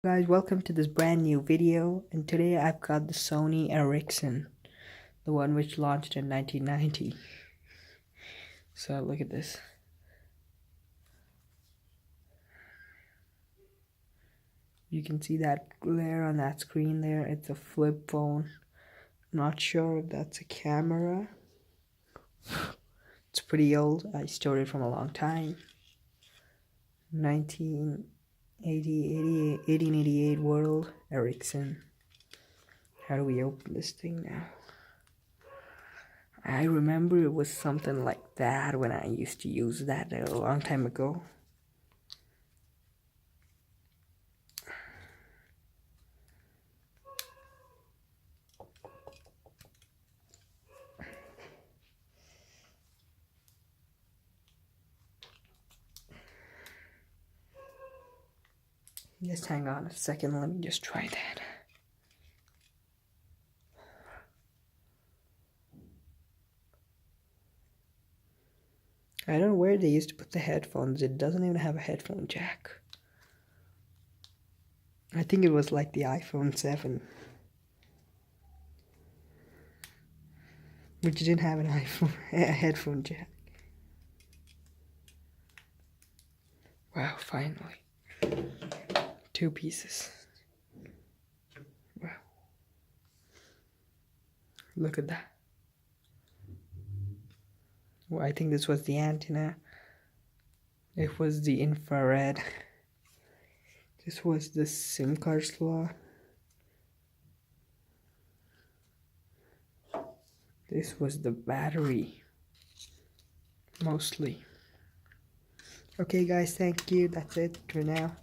Guys, welcome to this brand new video, and today I've got the Sony Ericsson, the one which launched in 1990. So look at this. You can see that glare on that screen there. It's a flip phone. Not sure if that's a camera. It's pretty old. I stored it from a long time. 1888 world Ericsson. How do we open this thing now? I remember it was something like that when I used to use that a long time ago. Just hang on a second, let me just try that. I don't know where they used to put the headphones. It doesn't even have a headphone jack. I think it was like the iPhone 7, which didn't have a headphone jack. Wow, finally. 2 pieces. Wow. Look at that. Well, I think this was the antenna. It was the infrared. This was the SIM card slot. This was the battery. Mostly. Okay guys, thank you. That's it for now.